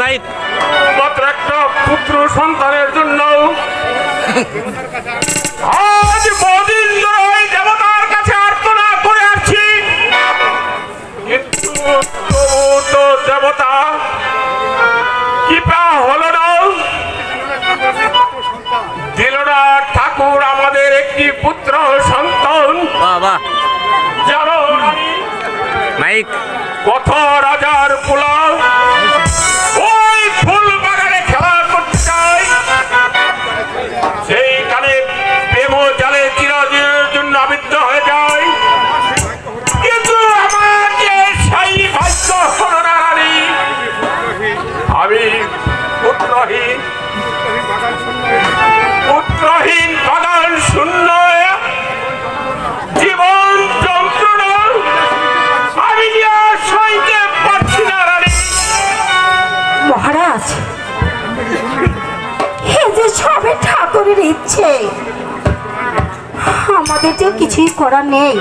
Mic মাত্র একটা পুত্র সন্তানের জন্য আজ বহুদিন ধরে ওই দেবতার কাছে আর্তনা করে আসছি, কিন্তু তবু তো দেবতা কৃপা হলো না, দিল না ঠাকুর আমাদের একটি পুত্র সন্তান। বাবা জানো মাইক কত রাজার পোলা ওই ফুল বাগানে খেলা করতে চাই, সেইখানে প্রেম জালে চিরদিনের জন্য আবদ্ধ হয়ে যায়, কিন্তু আমার যে সেই ভাগ্য হলো না রানী, আমি পুত্রহীন বাগান শূন্য জীবন যন্ত্রণা আমি সইতে পারছি না রানী। মহারাজ, এই যে সবে ঠাকুরের ইচ্ছে, আমাদের যে কিছুই করার নেই।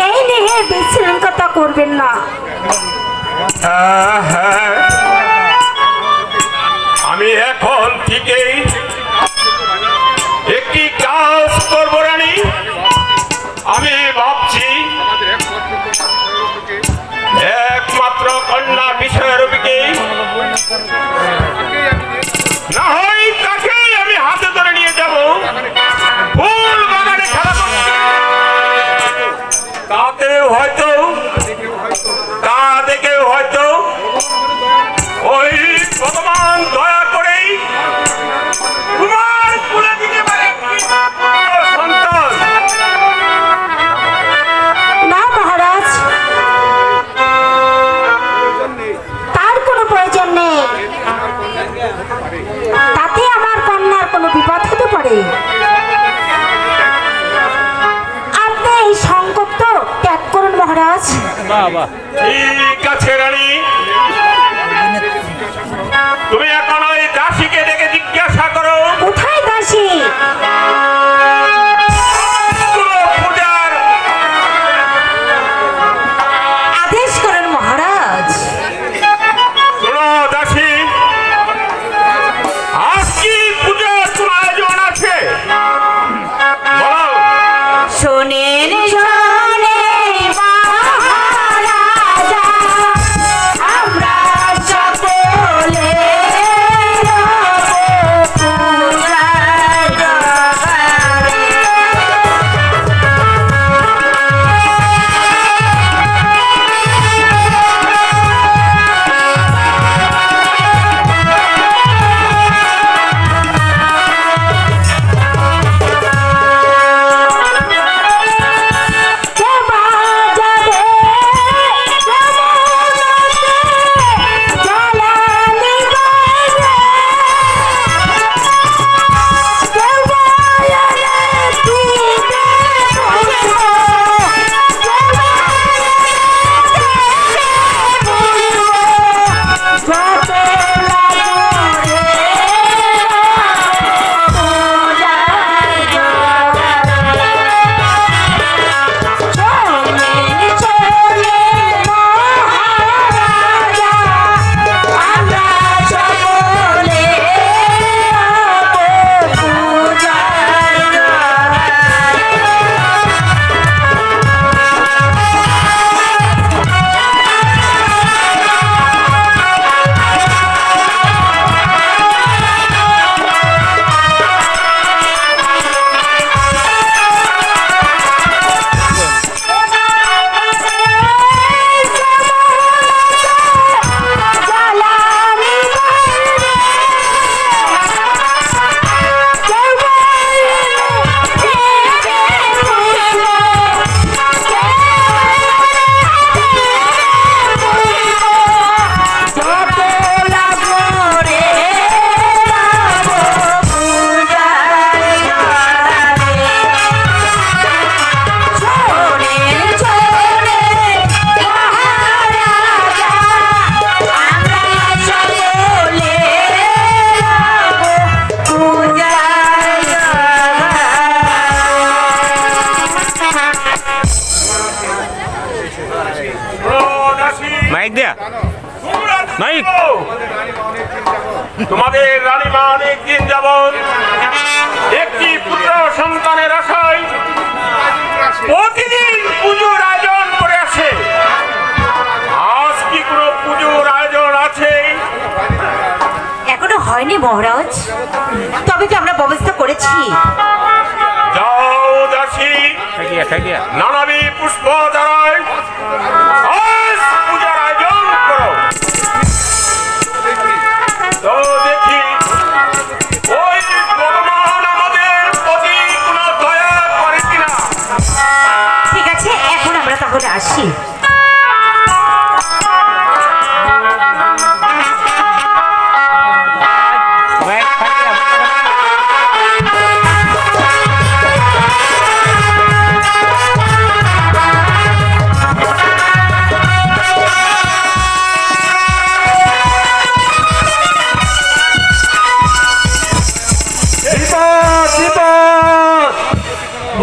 এই নিয়ে বিশৃঙ্খলা করবেন না। হ্যাঁ, আমি এখন থেকেই একটি কাজ করবো রানী। আমি ভাবছি একমাত্র কন্যা বিষয়রূপীকে না হয় তাকেই আমি হাতে ধরে নিয়ে যাব ফুল বাগানে খেলা করতে, তা দেখেও হয়তো ওই ভগবান দয়া করেই তোমার তুলে দিতে পারে সন্তান। না মহারাজ, তার কোনো প্রয়োজন নেই, তাতে আমার কন্যার কোনো বিপদ হতে পারে। আপনি এই সংকট ত্যাগ করুন মহারাজ। বাবা ঠিক আছে রানী, তুমি এখন ওই দাসীকে ডেকে জিজ্ঞাসা করো কোথায় দাসী? পূজার আদেশ করেন মহারাজ। শোনো দাসী, আজ কি পূজার কোনো আয়োজন আছে বলো। শোনেন শোনে মহারাজা মাইক। তোমাদের রানীমা অনেক দিন যাবৎ একটি পুত্র সন্তানের আশায় প্রতিদিন পুজোর আয়োজন করে আসে। আজ কি কোনো পুজোর আয়োজন আছে? এখনো হয়নি মহারাজ, তবে কি আমরা ব্যবস্থা করেছি। যাও দাসী, ঠেকিয়া ঠেকিয়া নানাবি পুষ্প দ্বারায় আজ পূজার আয়োজন করো। তো দেখি ওই ভগবান আমাদের প্রতি কোনো দয়া করে কিনা। ঠিক আছে, এখন আমরা তাহলে আসি। মাইক ঠেকিয়া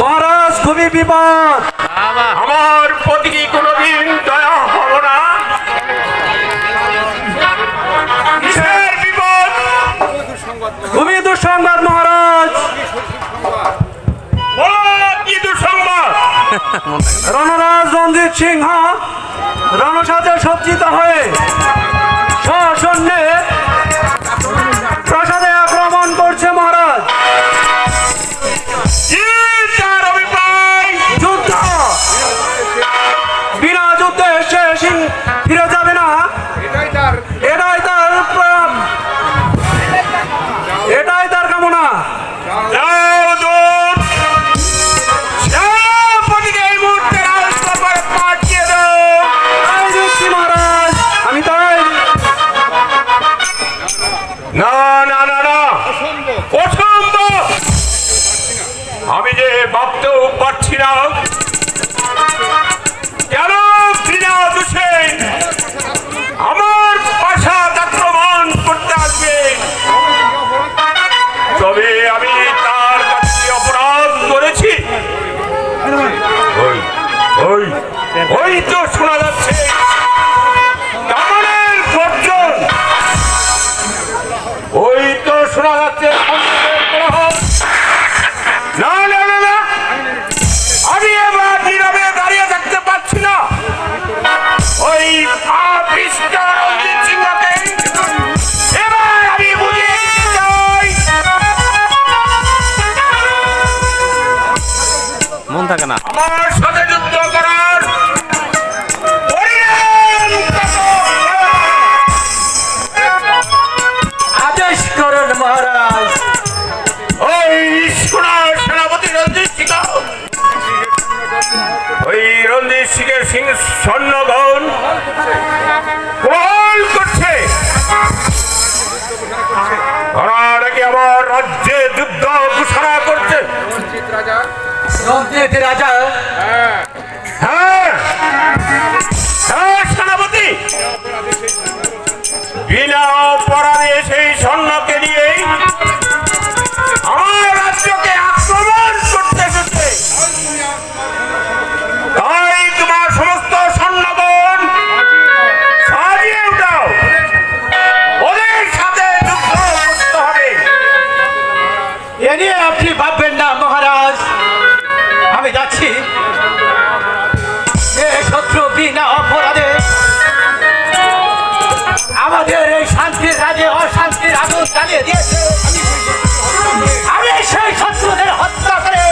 মহারাজ, খুবই বিপদ। বাবা আমার প্রতি কি কোনোদিন দয়া হলো না? কিসের বিপদ? খুবই দুঃসংবাদ মহারাজ। বলো কি দুঃসংবাদ? রণরাজ রঞ্জিত সিংহ রণসাজে সজ্জিত হয়ে সসৈন্যে প্রাসাদে আক্রমণ করছে মহারাজ। কি তার অভিপ্রায়? যুদ্ধ, বিনা যুদ্ধে সে ফিরে যাবে না, এটাই তার কামনা। যাও দূত, সেনাপতিকে এই মুহূর্তে রাজসভায় পাঠিয়ে দাও। তাই দিচ্ছি মহারাজ, আমি তাই। না না না না, অসম্ভব। আমি যে ভাবতেও পারছি না কেন ক্রীড়া দোষে আমার প্রাসাদ আক্রমণ করতে আসবে। তবে আমি তার কাছে অপরাধ করেছি। ওই ওই ওই তো শোনা যাচ্ছে কামানের গর্জন। ওই তো শোনা যাচ্ছে খন্ডের কোলাহল। না না না না, আমি এবার নীরবে দাঁড়িয়ে থাকতে পারছি না। ওই পাপিষ্ঠ রঞ্জিত সিংহকে এবার আমি বুঝিয়ে দিতে চাই। মন থাকে না। আমার সাথে যুদ্ধ করার পরিণাম কত? আদেশ করুন মহারাজ। ওই সোনা সেনাপতি রঞ্জিত সিংহ, ওই রঞ্জিত সিংহের স্বর্ণগণ প্রহল করছে। ওরা নাকি আমার রাজ্যে যুদ্ধ ঘোষণা করছে। রঞ্জিত রাজা, হ্যাঁ হ্যাঁ সেনাপতি, বিনা অপরাধে সেই স্বর্ণকে নিয়েই আমার রাজ্যকে আক্রমণ করতে এসেছে। তাই তোমার সমস্ত স্বর্ণগণ সাজিয়ে উঠাও, ওদের সাথে যুদ্ধ করতে হবে। এ নিয়ে আপনি ভাববেন না মহারাজ, আমি যাচ্ছি। এ শত্রু বিনা অপরাধে আমাদের এই শান্তির রাজে অশান্তির আগুন জ্বালিয়ে দিয়েছে। আমি সেই শত্রুদের হত্যা করে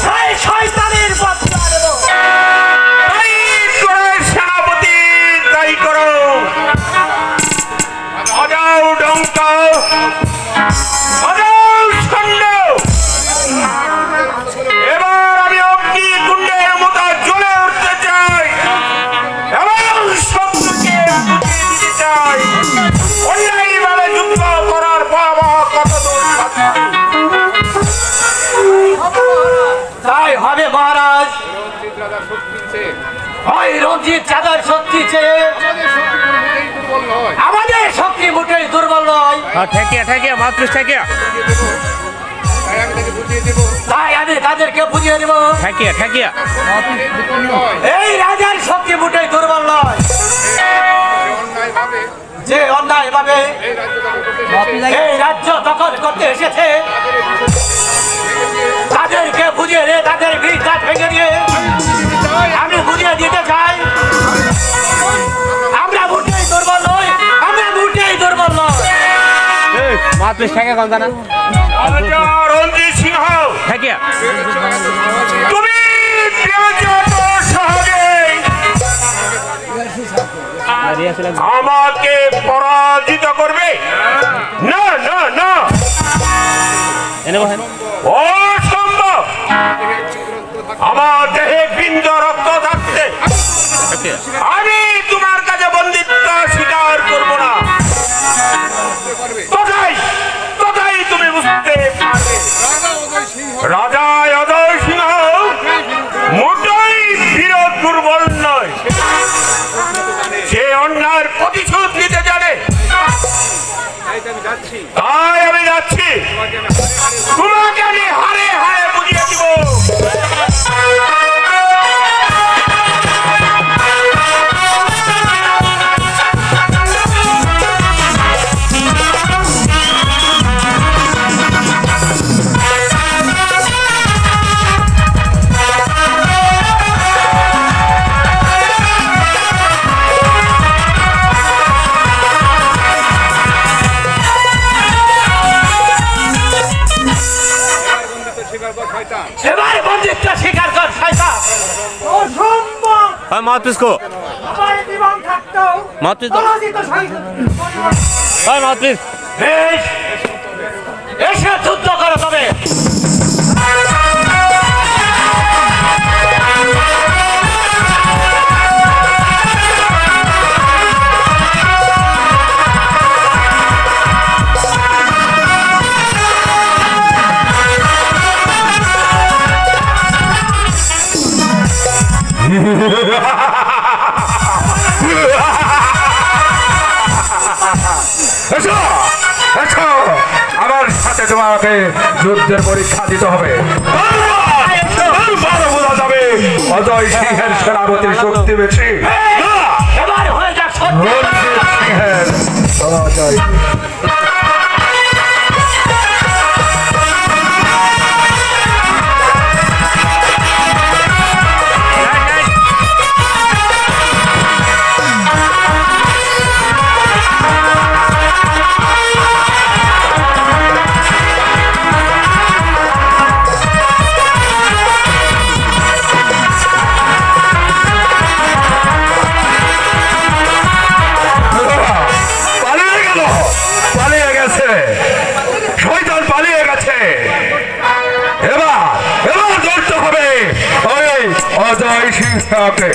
সেই শয়তানের বদলা নেব। তাই করো সেনাপতি, তাই করো। বাজাও ডঙ্ক, বাজাও ছন্দ। এবার আমি অগ্নিকুণ্ডের মতো জ্বলে উঠতে চাই এবং শত্রুকে বুঝিয়ে দিতে চাই অন্যায়ভাবে যুদ্ধ করার ভয়াবহ কতদূর শাস্তি। তাই হবে মহারাজ। ওই রঞ্জিত চাঁদার শক্তি চেয়ে আমাদের শক্তি মোটেই দুর্বল নয়। ঠেকিয়া ঠেকিয়া মাতৃ ঠেকিয়া তাই আমি তাদেরকে বুঝিয়ে দেব ঠেকিয়া ঠেকিয়া এই রাজার শক্তি মোটেই দুর্বল নয়। যে অন্যায় ভাবে এই রাজ্য দখল করতে এসেছে তাদেরকে বুঝিয়ে দিয়ে তাদের বিশ্বাস ভেঙে দিয়ে আমি বুঝিয়ে দিতে চাই আমরা মোটেই দুর্বল নই, আমরা মোটেই দুর্বল নই। মাতৃশ ঠেকে কম জানা রাজা রঞ্জিত সিংহ, ঠেকিয়া তুমি যত সহজে আমাকে পরাজিত করবে না না না, এনে বসেন অসম্ভব। আমার দেহে বিন্দ রক্ত থাকতে ঠেকিয়া আমি তোমার কাছে বন্দিত্ব স্বীকার করব না। তথাই তথাই তুমি বুঝতে পারবে রাজা অজয় সিংহ মোটেই বিরোধ দুর্বল নয়, সে অন্যায়ের প্রতিশোধ নিতে জানে। তাই আমি যাচ্ছি, তোমাকে আমি হারে হারে বুঝিয়ে দিব। এবার বন্দিত্ব স্বীকার কর শয়তান। অসম্ভব, হয় মাতৃশ কো আমার জীবন থাকতেও মাতৃশ পরাজিত শয়তান। হয় মাতৃশ বেশ, এসে যুদ্ধ করো তবে। এসো এসো, আমার সাথে তোমাকে যুদ্ধের পরীক্ষা দিতে হবে। বারো বোঝা যাবে অজয় সিংহের সেনাপতির শক্তি বেশি না এবার হয়ে যাক সত্য। রঞ্জিত সিংহের অজয়। পালিয়ে গেল, পালিয়ে গেছে, শয়তান পালিয়ে গেছে। এবার এবার ধরতে হবে ওই অজয় সিংহকে।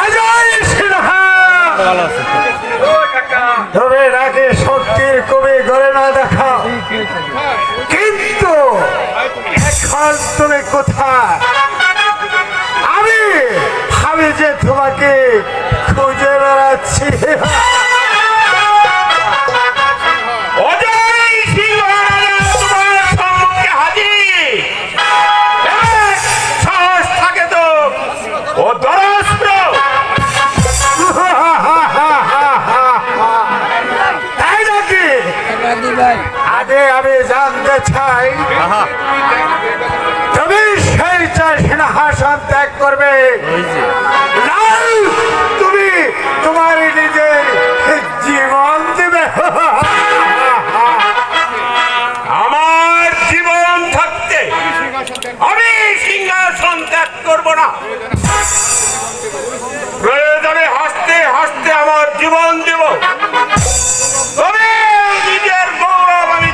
অজয় সিংহ, ভালো আছে তবে রাগে শক্তির কবি গড়ে না দেখা, কিন্তু এখন তুমি কোথায়? আমি আমি যে তোমাকে খুঁজে বেড়াচ্ছি। অজয় সিংহ তোমার সম্মুখে হাজির। সাহস থাকে তো ও দরস্ত্র। তাই নাকি? আগে আমি জানতে চাই তুমি সেই সিংহাসন ত্যাগ করবে না তুমি তোমার নিজের জীবন দেবে? আমার জীবন থাকতে আমি সিংহাসন ত্যাগ করব না। প্রয়োজনে হাসতে হাসতে আমার জীবন দেব, তবে নিজের গৌরব আমি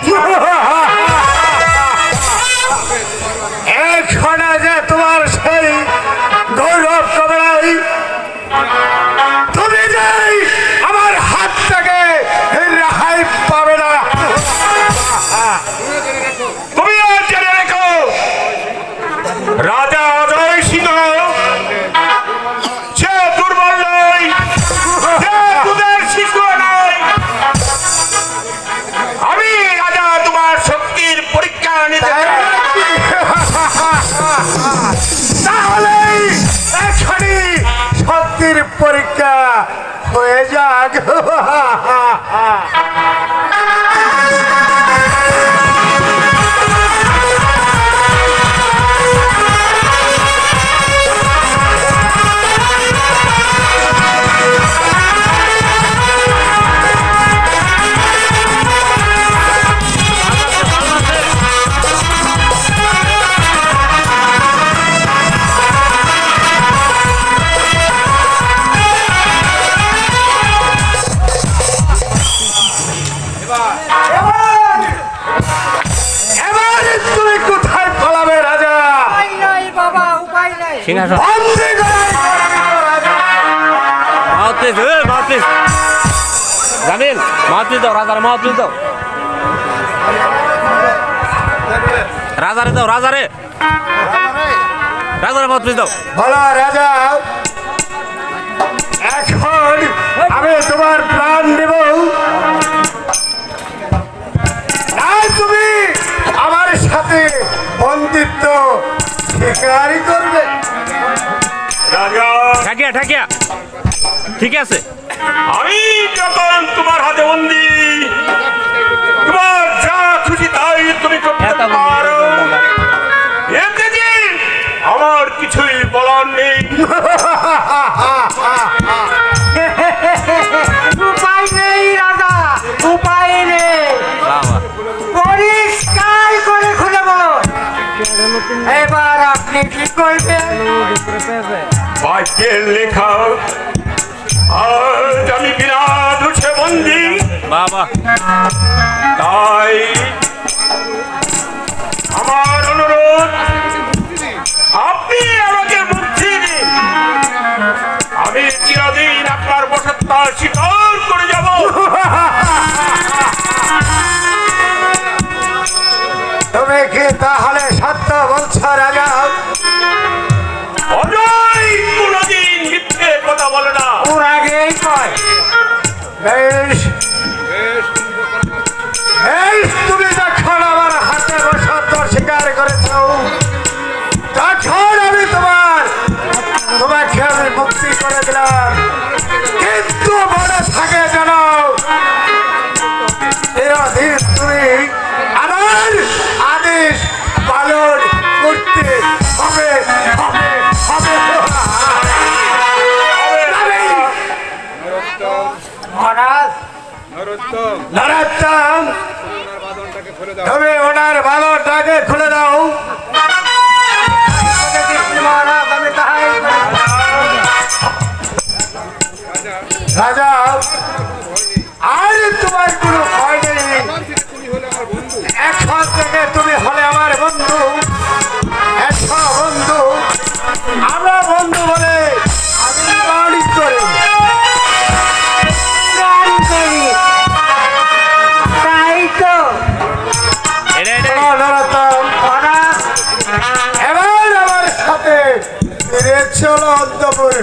এখানে যে তোমার সেই গৌরব কবে নাই, তুমি যে আমার হাত থেকে রেহাই পাবে না। তুমিও জেনে রেখো রাজা অজয় সিংহ সিংহাসন বন্দি করে রাজা। মাউথপিস মাউথপিস জামিল মাউথপিস দাও রাজার মাউথপিস দাও রাজারে দাও রাজারে রাজারে মাউথপিস দাও বলো রাজা, এখন আমি তোমার প্রাণ দেব না তুমি আমার সাথে বন্দিত্ব স্বীকারই করবে? রাজা, ঠাকিয়া ঠাকিয়া ঠিক আছে আমি যখন তোমার হাতে বন্দি, তোমার যা খুশি তাই তুমি করতে পারো, এতে কি আমার কিছুই বলার নেই। উপায় নেই রাজা, উপায় নেই। বাবা পরিষ্কার করে খুলে বলুন, এবার আপনি কি করবেন? বাক্যের লেখা, আজ আমি বিরাট উঠে বন্দি, বাবা তাই আমার অনুরোধ, আপনি আমাকে মুক্তি দিন। আমি চিরদিন আপনার বসত্ব স্বীকার করে যাব। তুমি কি তাহলে সত্য বলছ রাজা? অজয় কোনদিন মিথ্যে কথা বলে না। ওর আগেই কয় বেশ বেশ, তুমি যখন আমার হাতে বসত্ব স্বীকার করেছ, তখন আমি তোমাকে আমি মুক্তি করে দিলাম। কিন্তু মনে থাকে যেন চিরদিন তুমি আমার আদেশ পালন করতে হবে হবে হবে। মহারাজ, নরোত্তম, তুমি ওনার বালনটাকে খুলে দাও। মহারাজ, আমি তাহাই রাজা, আর তোমার কোনো ভয় নেই। এখন থেকে তুমি হলে আমার বন্ধু। এসো বন্ধু, আমরা বন্ধু বলে আমি বাড়ি করি। গান করি, তাই তো এটা এটা চলো নরোত্তম, মহারাজ। এবার আমার সাথে ফিরে চলো অন্তপুর।